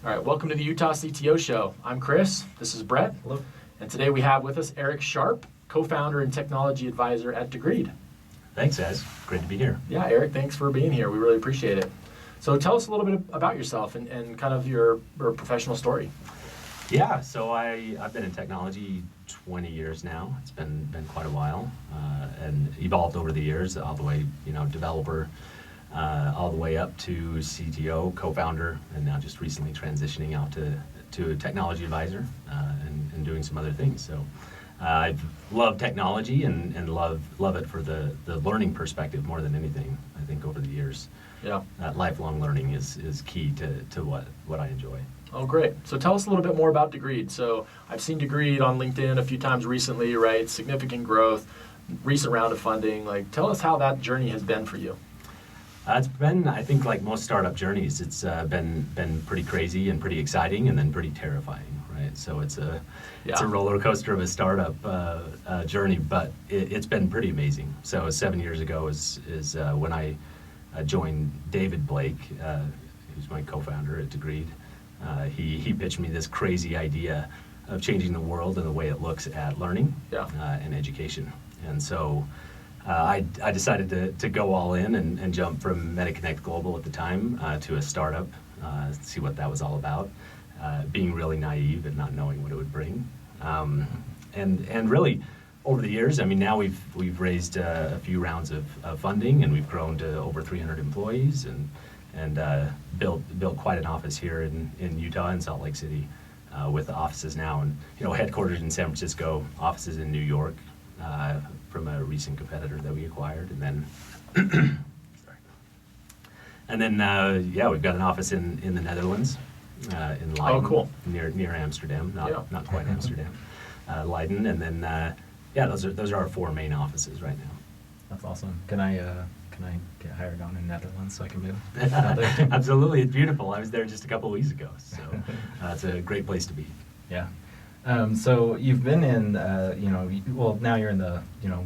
All right, welcome to the Utah CTO Show. I'm Chris, this is Brett. Hello. And today we have with us Eric Sharp, co-founder and technology advisor at Degreed. Thanks, guys. Great to be here. Yeah, Eric, thanks for being here. We really appreciate it. So tell us a little bit about yourself and kind of your professional story. Yeah, so I've been in technology 20 years now. It's been quite a while, and evolved over the years, all the way, developer, all the way up to CTO, co-founder, and now just recently transitioning out to a technology advisor and doing some other things. So I've loved technology and love it for the learning perspective more than anything. I think over the years, lifelong learning is key to what I enjoy. Oh, great. So tell us a little bit more about Degreed. So I've seen Degreed on LinkedIn a few times recently, right? Significant growth, recent round of funding. Tell us how that journey has been for you. It's been, I think, like most startup journeys, it's been pretty crazy and pretty exciting, and then pretty terrifying, right? So it's a roller coaster of a startup journey, but it's been pretty amazing. So 7 years ago is when I joined David Blake, who's my co-founder at Degreed. He pitched me this crazy idea of changing the world and the way it looks at learning and education. And so I decided to go all in and jump from MetaConnect Global at the time to a startup, see what that was all about, being really naive and not knowing what it would bring. And really, over the years, I mean, now we've raised a few rounds of funding, and we've grown to over 300 employees and built quite an office here in Utah and Salt Lake City, with the offices now, and headquartered in San Francisco, offices in New York, from a recent competitor that we acquired, and then we've got an office in the Netherlands, in Leiden. Oh, cool. Near Amsterdam, not quite Amsterdam, Leiden, and then those are our four main offices right now. That's awesome. Can I get hired on in Netherlands so I can move? Absolutely, it's beautiful. I was there just a couple of weeks ago, so it's a great place to be. Yeah. So you've been in, now you're in the,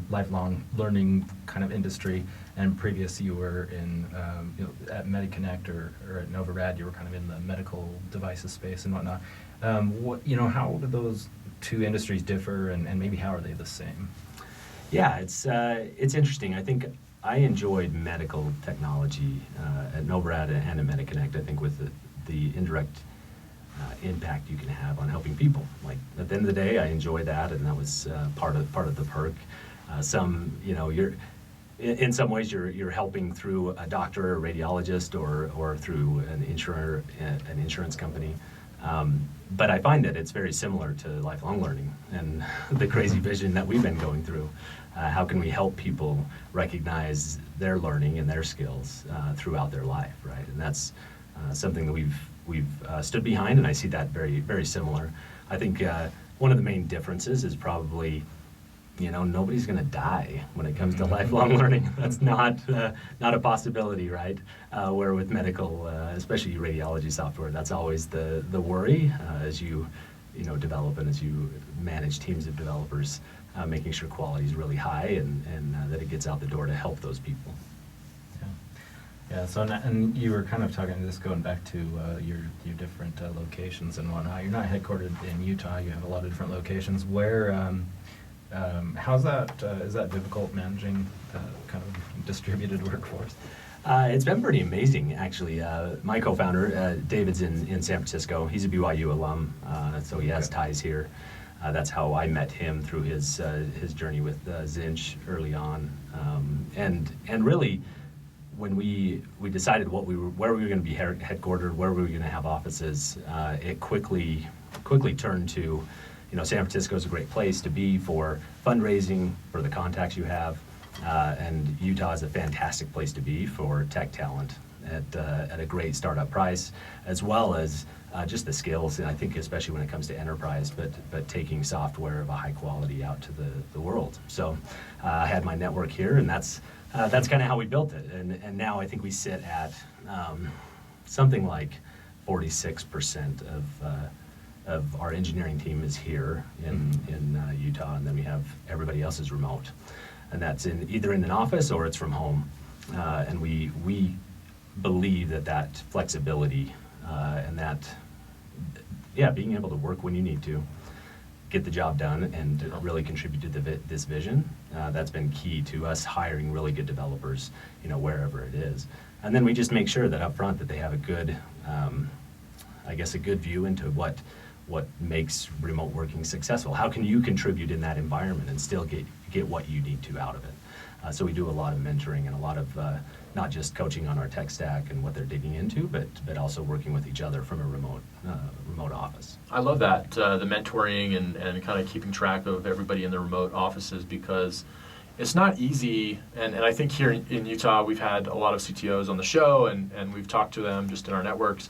lifelong learning kind of industry, and previous you were in, at MetaConnect or at NovaRad, you were kind of in the medical devices space and whatnot. How do those two industries differ, and maybe how are they the same? Yeah, it's interesting. I think I enjoyed medical technology at NovaRad and at MetaConnect. I think with the indirect impact you can have on helping people. Like at the end of the day, I enjoy that, and that was part of the perk. You're in some ways you're helping through a doctor, or a radiologist, or through an insurance company. But I find that it's very similar to lifelong learning and the crazy vision that we've been going through. How can we help people recognize their learning and their skills throughout their life, right? And that's something that we've stood behind, and I see that very, very similar. I think one of the main differences is probably, nobody's going to die when it comes to lifelong learning. That's not a possibility, right? Where with medical, especially radiology software, that's always the worry as you develop and as you manage teams of developers, making sure quality is really high and that it gets out the door to help those people. Yeah, so and you were kind of talking, just going back to your different locations and whatnot. You're not headquartered in Utah. You have a lot of different locations. Where, how's that? Is that difficult managing kind of distributed workforce? It's been pretty amazing, actually. My co-founder, David's in San Francisco. He's a BYU alum, so he has ties here. That's how I met him, through his journey with Zinch early on, and really, when we decided where we were going to be headquartered, where we were going to have offices, it quickly turned to, San Francisco is a great place to be for fundraising, for the contacts you have, and Utah is a fantastic place to be for tech talent at a great startup price, as well as just the skills, and I think especially when it comes to enterprise, but taking software of a high quality out to the world. So I had my network here, and that's kind of how we built it. And now I think we sit at something like 46% of our engineering team is here in Utah, and then we have everybody else is remote, and that's either in an office or it's from home. And we believe that flexibility and that yeah, being able to work when you need to, get the job done, and to really contribute to this vision. That's been key to us hiring really good developers, wherever it is. And then we just make sure that up front that they have a good, I guess, a good view into what makes remote working successful. How can you contribute in that environment and still get what you need to out of it? So we do a lot of mentoring and a lot of not just coaching on our tech stack and what they're digging into, but also working with each other from a remote office. I love that, the mentoring and kind of keeping track of everybody in the remote offices, because it's not easy. And I think here in Utah, we've had a lot of CTOs on the show, and we've talked to them just in our networks,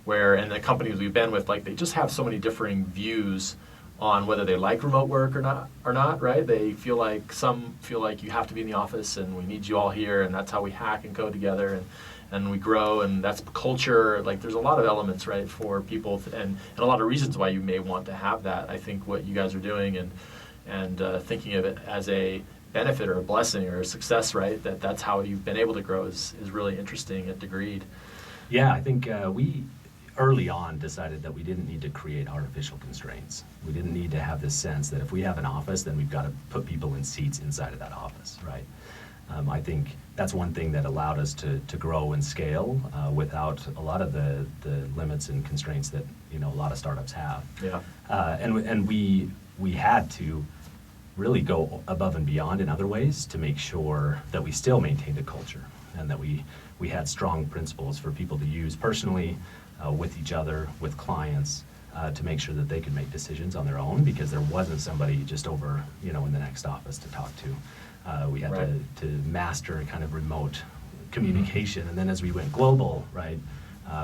and the companies we've been with, like, they just have so many differing views on whether they like remote work or not, right? Some feel like you have to be in the office and we need you all here, and that's how we hack and code together and we grow, and that's culture. Like, there's a lot of elements, right, for people and a lot of reasons why you may want to have that. I think what you guys are doing and thinking of it as a benefit or a blessing or a success, right, that's how you've been able to grow is really interesting at Degreed. Yeah, I think we early on decided that we didn't need to create artificial constraints. We didn't need to have this sense that if we have an office, then we've got to put people in seats inside of that office, right? I think that's one thing that allowed us to grow and scale without a lot of the limits and constraints that a lot of startups have. Yeah. And we had to really go above and beyond in other ways to make sure that we still maintained a culture and that we had strong principles for people to use personally, with each other, with clients, to make sure that they could make decisions on their own, because there wasn't somebody just over, in the next office to talk to. We had Right. to master kind of remote communication, and then as we went global, right,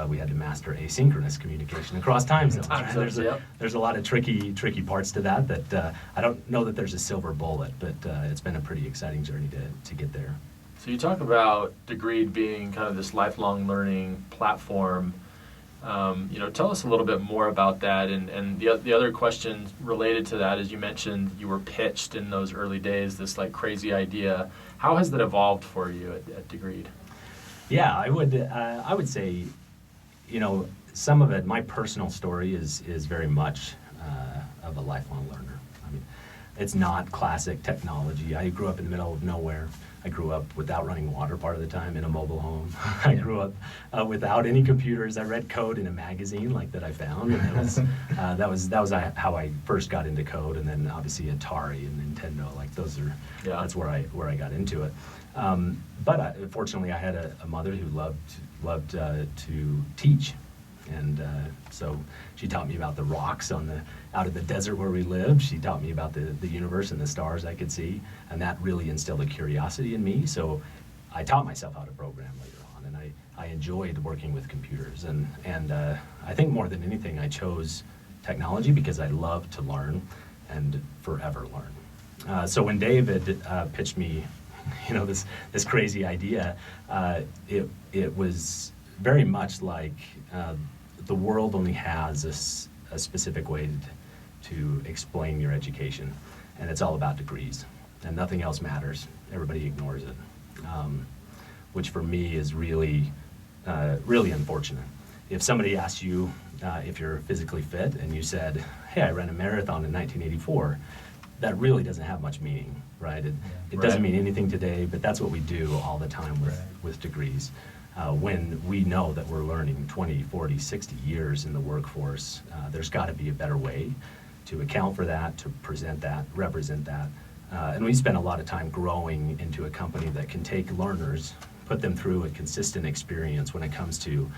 we had to master asynchronous communication across time zones. Time zones, yep. There's a lot of tricky parts to that I don't know that there's a silver bullet, but it's been a pretty exciting journey to get there. So you talk about Degreed being kind of this lifelong learning platform. Tell us a little bit more about that. And the other question related to that is, you mentioned you were pitched in those early days, this like crazy idea. How has that evolved for you at Degreed? Yeah, I would say, some of it, my personal story is very much of a lifelong learner. I mean, it's not classic technology. I grew up in the middle of nowhere. I grew up without running water part of the time in a mobile home. I grew up without any computers. I read code in a magazine that I found, and that was how I first got into code. And then obviously Atari and Nintendo, that's where I got into it. But fortunately, I had a mother who loved to teach. And so she taught me about the rocks out of the desert where we lived. She taught me about the universe and the stars I could see, and that really instilled a curiosity in me. So I taught myself how to program later on, and I enjoyed working with computers. And I think more than anything, I chose technology because I love to learn and forever learn. So when David pitched me, this crazy idea, it was very much like the world only has a specific way to explain your education, and it's all about degrees, and nothing else matters. Everybody ignores it, which for me is really, really unfortunate. If somebody asks you if you're physically fit, and you said, "Hey, I ran a marathon in 1984," that really doesn't have much meaning, right? It doesn't mean anything today, but that's what we do all the time with degrees. When we know that we're learning 20, 40, 60 years in the workforce, there's got to be a better way to account for that, to present that, represent that. And we spend a lot of time growing into a company that can take learners, put them through a consistent experience when it comes to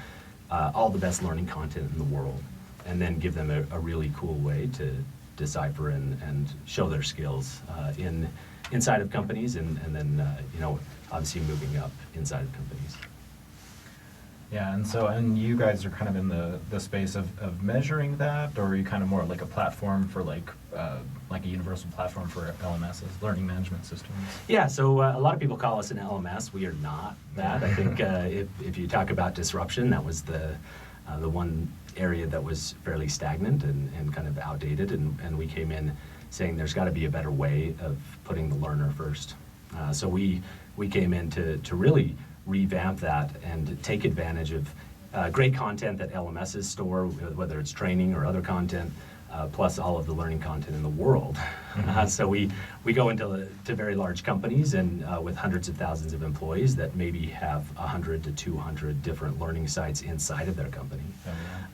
all the best learning content in the world, and then give them a really cool way to decipher and show their skills inside of companies, and then obviously moving up inside of companies. Yeah, and you guys are kind of in the space of measuring that, or are you kind of more like a platform for like a universal platform for LMSs, learning management systems? Yeah, so a lot of people call us an LMS. We are not that. I think if you talk about disruption, that was the one area that was fairly stagnant and kind of outdated, and we came in saying there's got to be a better way of putting the learner first. So we came in to really revamp that and take advantage of great content that LMSs store, whether it's training or other content, plus all of the learning content in the world. So we go into very large companies and with hundreds of thousands of employees that maybe have 100 to 200 different learning sites inside of their company,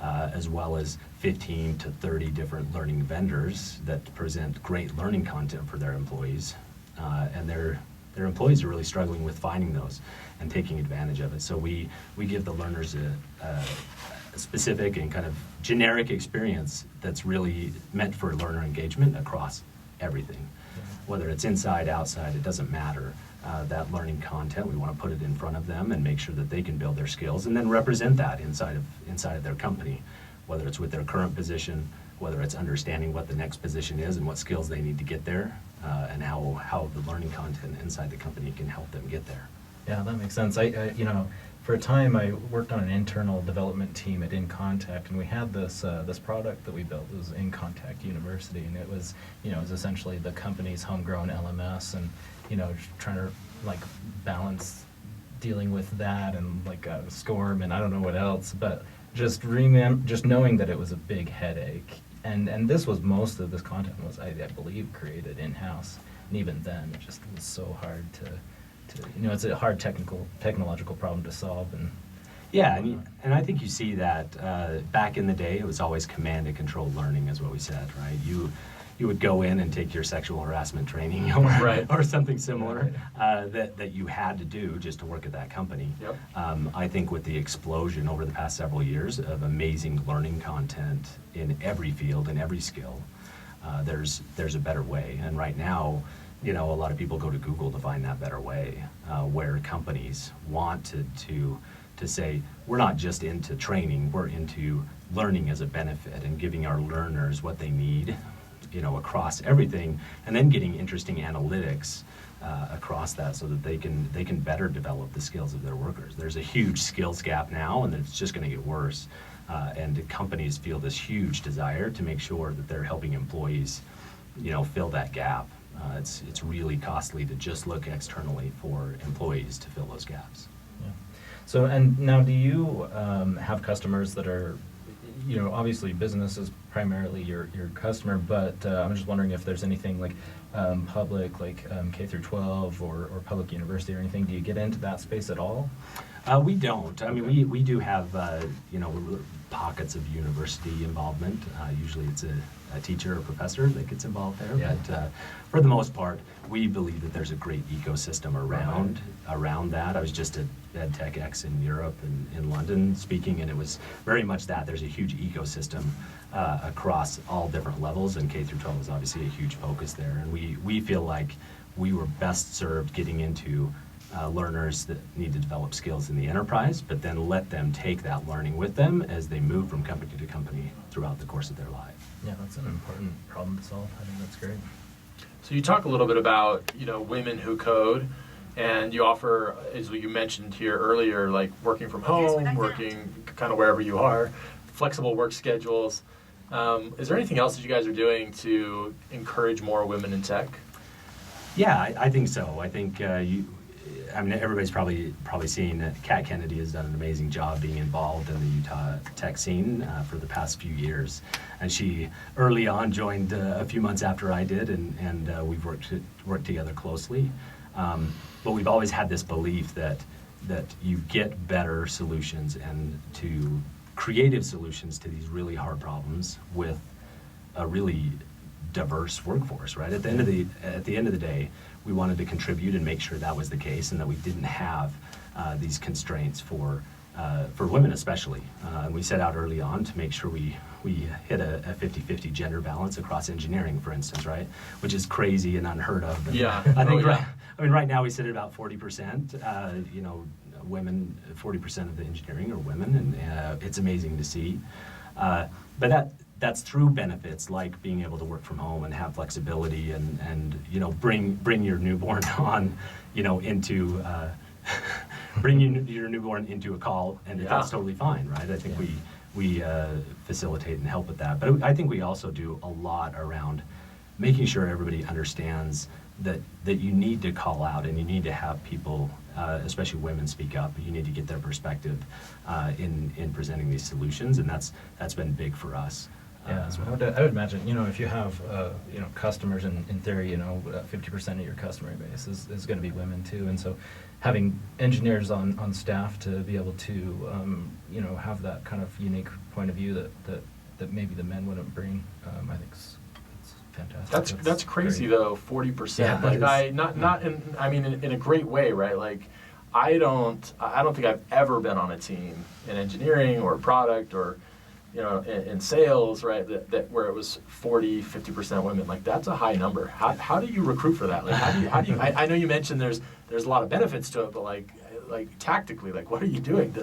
as well as 15 to 30 different learning vendors that present great learning content for their employees. And their employees are really struggling with finding those and taking advantage of it. So we give the learners a specific and kind of generic experience that's really meant for learner engagement across everything. Whether it's inside, outside, it doesn't matter. That learning content, we want to put it in front of them and make sure that they can build their skills and then represent that inside of their company, whether it's with their current position, whether it's understanding what the next position is and what skills they need to get there, and how the learning content inside the company can help them get there. Yeah, that makes sense. I for a time I worked on an internal development team at InContact, and we had this product that we built. It was InContact University, and it was essentially the company's homegrown LMS, and just trying to like balance dealing with that and like SCORM and I don't know what else, but just knowing that it was a big headache, and this was most of this content was I believe created in-house, and even then it just was so hard to it's a hard technological problem to solve. And yeah, and I think you see that back in the day it was always command and control learning is what we said, right? You would go in and take your sexual harassment training or something similar that you had to do just to work at that company. Yep. I think with the explosion over the past several years of amazing learning content in every field and every skill, there's a better way. And right now, a lot of people go to Google to find that better way, where companies want to say, we're not just into training, we're into learning as a benefit and giving our learners what they need, across everything, and then getting interesting analytics across that so that they can better develop the skills of their workers. There's a huge skills gap now, and it's just going to get worse. And companies feel this huge desire to make sure that they're helping employees, fill that gap. It's really costly to just look externally for employees to fill those gaps. Yeah. So, and now do you have customers that are, obviously business is primarily your customer, but I'm just wondering if there's anything like public, like K through 12 or public university or anything. Do you get into that space at all? We don't. I mean, we do have, pockets of university involvement. Usually it's a teacher or professor that gets involved there. Yeah. But for the most part, we believe that there's a great ecosystem around that. I was just at EdTechX in Europe and in London speaking, and it was very much that. There's a huge ecosystem across all different levels, and K through 12 is obviously a huge focus there. And we feel like we were best served getting into learners that need to develop skills in the enterprise, but then let them take that learning with them as they move from company to company throughout the course of their life. Yeah, that's an important problem to solve. I think that's great. So you talk a little bit about women who code, and you offer, as you mentioned here earlier, like working from home, working kind of wherever you are, flexible work schedules. Is there anything else that you guys are doing to encourage more women in tech? Yeah, I think so. I think everybody's probably seen that Kat Kennedy has done an amazing job being involved in the Utah tech scene for the past few years. And she early on joined a few months after I did, and we've worked together closely. But we've always had this belief that you get better solutions and to creative solutions to these really hard problems with a really diverse workforce, right? At the end of the day, we wanted to contribute and make sure that was the case, and that we didn't have these constraints for women especially. And we set out early on to make sure we hit a 50-50 gender balance across engineering, for instance, right? Which is crazy and unheard of. And Yeah. I think right now we sit at about 40%. Women, 40% of the engineering are women, and it's amazing to see. But that's through benefits like being able to work from home and have flexibility and bring your newborn on, into bring your newborn into a call, and that's totally fine, right? I think we facilitate and help with that. But I think we also do a lot around making sure everybody understands that you need to call out and you need to have people especially women, speak up. You need to get their perspective in presenting these solutions, and that's been big for us. Yeah, As well. I would imagine, if you have, customers, in theory, 50% of your customer base is going to be women too. And so having engineers on staff to be able to, have that kind of unique point of view that maybe the men wouldn't bring, I think it's fantastic. That's crazy great. though, 40%. Yeah, Like that is- not in a great way, right? Like I don't think I've ever been on a team in engineering or product or in sales, right, that where it was 40-50% women. Like that's a high number. How do you recruit for that? Like how do you I know you mentioned there's a lot of benefits to it, but like tactically, like what are you doing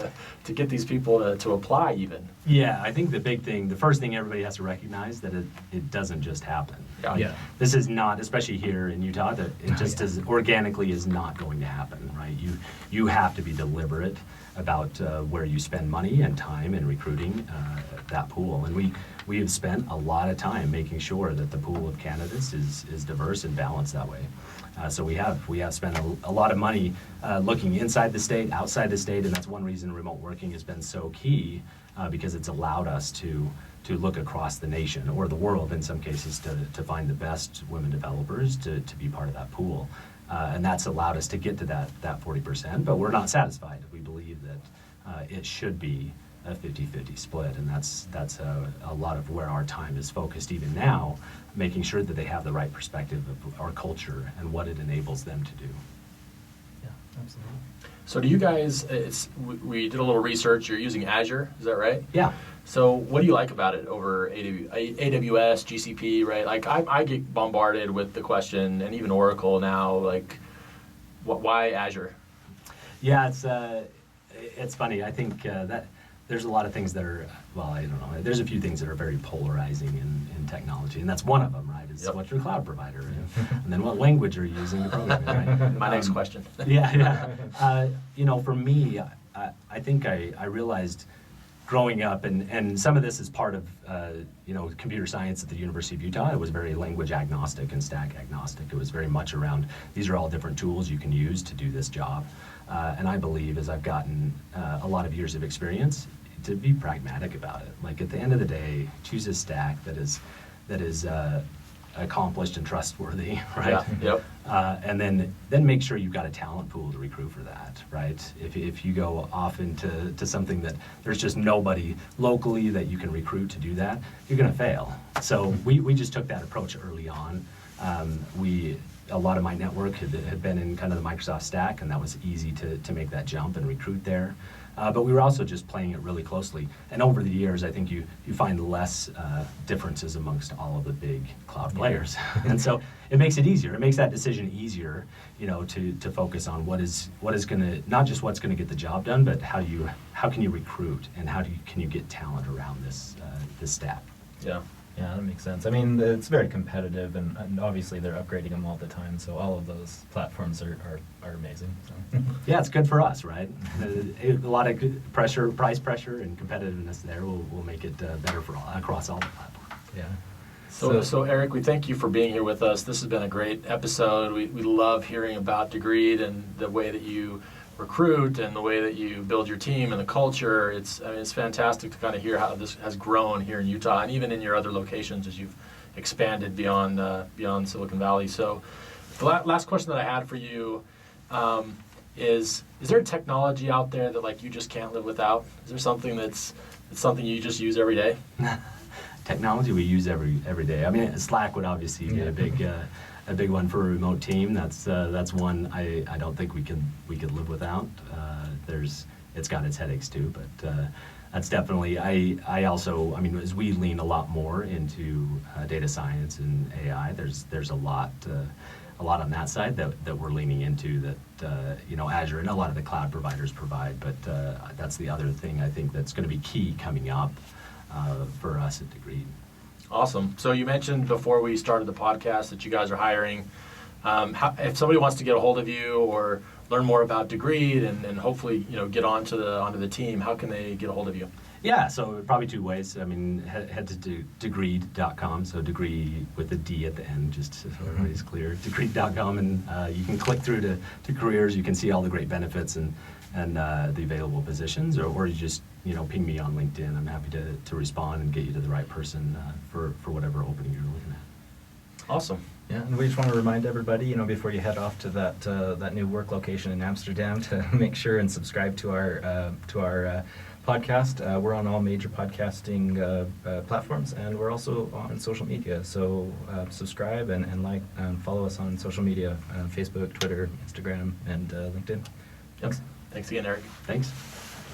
to get these people to apply even? Yeah, I think the first thing everybody has to recognize that it doesn't just happen. Yeah. This is not, especially here in Utah, that it just as organically is not going to happen, right? You have to be deliberate about where you spend money and time in recruiting that pool. And we have spent a lot of time making sure that the pool of candidates is diverse and balanced that way. So we have spent a lot of money looking inside the state, outside the state, and that's one reason remote working has been so key because it's allowed us to look across the nation or the world in some cases to find the best women developers to be part of that pool. And that's allowed us to get to that 40%, but we're not satisfied. We believe that it should be a 50-50 split, and that's a lot of where our time is focused even now, making sure that they have the right perspective of our culture and what it enables them to do. Yeah, absolutely. So do you guys, we did a little research, you're using Azure, is that right? Yeah. So what do you like about it over AWS, GCP, right? Like I get bombarded with the question, and even Oracle now, like why Azure? Yeah, it's funny. I think that there's a lot of things that are, well, I don't know. There's a few things that are very polarizing in technology, and that's one of them, right? Is what's your cloud provider, and then what language are you using to program it, right? My next question. Yeah. For me, I think I realized growing up, and some of this is part of computer science at the University of Utah. It was very language agnostic and stack agnostic. It was very much around these are all different tools you can use to do this job. And I believe as I've gotten a lot of years of experience, to be pragmatic about it. Like at the end of the day, choose a stack that is accomplished and trustworthy, right? Yeah. Yep. And then make sure you've got a talent pool to recruit for that, right? If you go off into something that there's just nobody locally that you can recruit to do that, you're going to fail. So we just took that approach early on. A lot of my network had been in kind of the Microsoft stack, and that was easy to make that jump and recruit there. But we were also just playing it really closely. And over the years, I think you find less differences amongst all of the big cloud players. And so it makes it easier. It makes that decision easier, to focus on what is going to, not just what's going to get the job done, but how can you recruit and can you get talent around this stack. Yeah. Yeah, that makes sense. I mean, it's very competitive, and obviously they're upgrading them all the time, so all of those platforms are amazing. So. Yeah, it's good for us, right? A lot of good price pressure, and competitiveness there will make it better across all the platforms. Yeah. So Eric, we thank you for being here with us. This has been a great episode. We love hearing about Degreed and the way that you recruit and the way that you build your team and the culture. It's fantastic to kind of hear how this has grown here in Utah and even in your other locations as you've expanded beyond Silicon Valley. So the last question that I had for you is there a technology out there that like you just can't live without? Is there something that's something you just use every day? Technology we use every day. I mean, Slack would obviously be a big one for a remote team. That's one I don't think we could live without. It's got its headaches too, but that's definitely. I also, as we lean a lot more into data science and AI, there's a lot on that side that we're leaning into that Azure and a lot of the cloud providers provide. But that's the other thing I think that's going to be key coming up for us at Degreed. Awesome. So you mentioned before we started the podcast that you guys are hiring. If somebody wants to get a hold of you or learn more about Degreed and hopefully get onto the team, how can they get a hold of you? Yeah, so probably two ways. I mean, head to degreed.com, so degree with a D at the end, just so everybody's clear. Degreed.com, and you can click through to careers. You can see all the great benefits and the available positions, or you just ping me on LinkedIn. I'm happy to respond and get you to the right person for whatever opening you're looking at. Awesome. Yeah, and we just want to remind everybody, before you head off to that new work location in Amsterdam, to make sure and subscribe to our podcast. We're on all major podcasting platforms, and we're also on social media. So subscribe and like and follow us on social media: Facebook, Twitter, Instagram, and LinkedIn. Yep. Thanks again, Eric. Thanks.